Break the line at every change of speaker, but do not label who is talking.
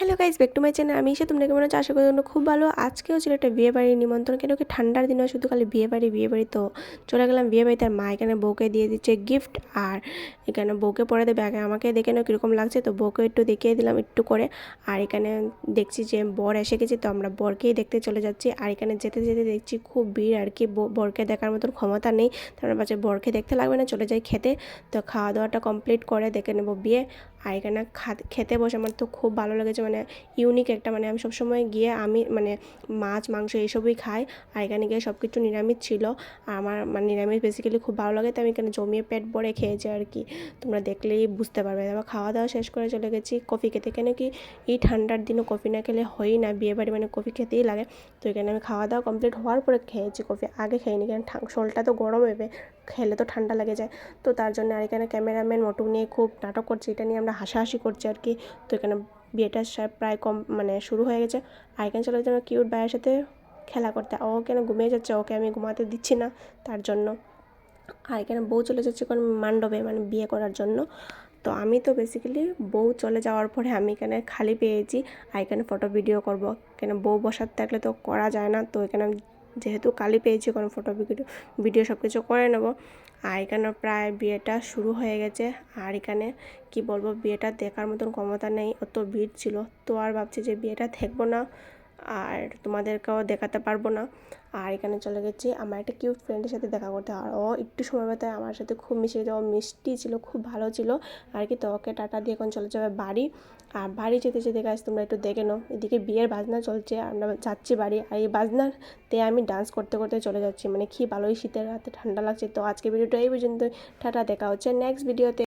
Hello guys, back to my channel. আমি এসে তোমরা কেমন আছো? আশা করি তোমরা খুব ভালো। আজকেও ছিল একটা বিয়ে বাড়ির নিমন্ত্রণ, কেন কি ঠান্ডার দিনে শুধু খালি বিয়ে বাড়ি। তো চলে গেলাম বিয়ে বাড়িতে। আর মা এখানে বউকে দিয়ে দিচ্ছে গিফট, আর এখানে বউকে পরে দেবে। আগে আমাকে দেখে নাও কীরকম লাগছে, তো বউকে একটু দেখিয়ে দিলাম একটু করে। আর এখানে দেখছি যে বর এসে গেছে, তো আমরা বরকেই দেখতে চলে যাচ্ছি। আর এখানে যেতে যেতে দেখছি খুব ভিড় আর কি, বরকে দেখার মতন ক্ষমতা নেই। তারপরে বাচ্চা বরকে দেখতে লাগবে না, চলে যাই খেতে। তো খাওয়া দাওয়াটা কমপ্লিট করে দেখে নেবো বিয়ে। আর এখানে খেতে বসে আমার তো খুব ভালো লেগেছে, মানে ইউনিক একটা, মানে আমি সবসময় গিয়ে আমি মানে মাছ মাংস এইসবই খাই। আর এখানে গিয়ে সব কিছু নিরামিষ ছিল। আর আমার মানে নিরামিষ বেসিক্যালি খুব ভালো লাগে, তো আমি এখানে জমিয়ে পেট ভরে খেয়েছি আর কি। তোমরা দেখলেই বুঝতে পারবে। তারপর খাওয়া দাওয়া শেষ করে চলে গেছি কফি খেতে, কেন কি এই ঠান্ডার দিনও কফি না খেলে হয়ই না, বিয়েবাড়ি মানে কফি খেতেই লাগে। তো এখানে আমি খাওয়া দাওয়া কমপ্লিট হওয়ার পরে খেয়েছি কফি, আগে খেয়ে কারণ শরীরটা তো গরম হবে, খেলে তো ঠান্ডা লেগে যায়। তো তার জন্য আর এখানে ক্যামেরাম্যান মোটু নিয়ে খুব নাটক করছে, এটা নিয়ে আমরা হাসাহাসি করছি আর কি। তো এখানে বিয়েটা প্রায় মানে শুরু হয়ে গেছে। আর এখানে চলে যাচ্ছে আমার কিউট ভাইয়ের সাথে খেলা করতে। ও কেন ঘুমিয়ে যাচ্ছে, ওকে আমি ঘুমাতে দিচ্ছি না তার জন্য। আর এখানে বউ চলে যাচ্ছে কোন মণ্ডপে, মানে বিয়ে করার জন্য। তো আমি তো বেসিক্যালি বউ চলে যাওয়ার পরে আমি এখানে খালি পেয়েছি। আর এখানে ফটো ভিডিও করব, কেন বউ বসার থাকলে তো করা যায় না। তো এখানে যেহেতু খালি পেয়েছি, কোনো ফটো ভিডিও সব কিছু করে নেব। আর এখানে প্রায় বিয়েটা শুরু হয়ে গেছে। আর এখানে কি বলবো, বিয়েটা দেখার মতন ক্ষমতা নেই, অত ভিড় ছিল। তো আর ভাবছি যে বিয়েটা দেখবো না, আর তোমাদেরকেও দেখাতে পারবো না। আর এখানে চলে গেছি আমার একটা কিউট ফ্রেন্ডের সাথে দেখা করতে। আর ও একটু সময় বাদে আমার সাথে খুব মিশে গেছে, ও মিষ্টি ছিল, খুব ভালো ছিল আর কি। তো ওকে টাটা দিয়ে এখন চলে যাবে বাড়ি। আর বাড়ি যেতে যেতে গাছ তোমরা একটু দেখে নাও, এদিকে বিয়ের বাজনা চলছে, আমরা যাচ্ছি বাড়ি। আর এই বাজনাতে আমি ডান্স করতে করতে চলে যাচ্ছি, মানে কি ভালোই শীতের রাতে ঠান্ডা লাগছে। তো আজকে ভিডিওটা এই পর্যন্ত, টাটা, দেখা হচ্ছে নেক্সট ভিডিওতে।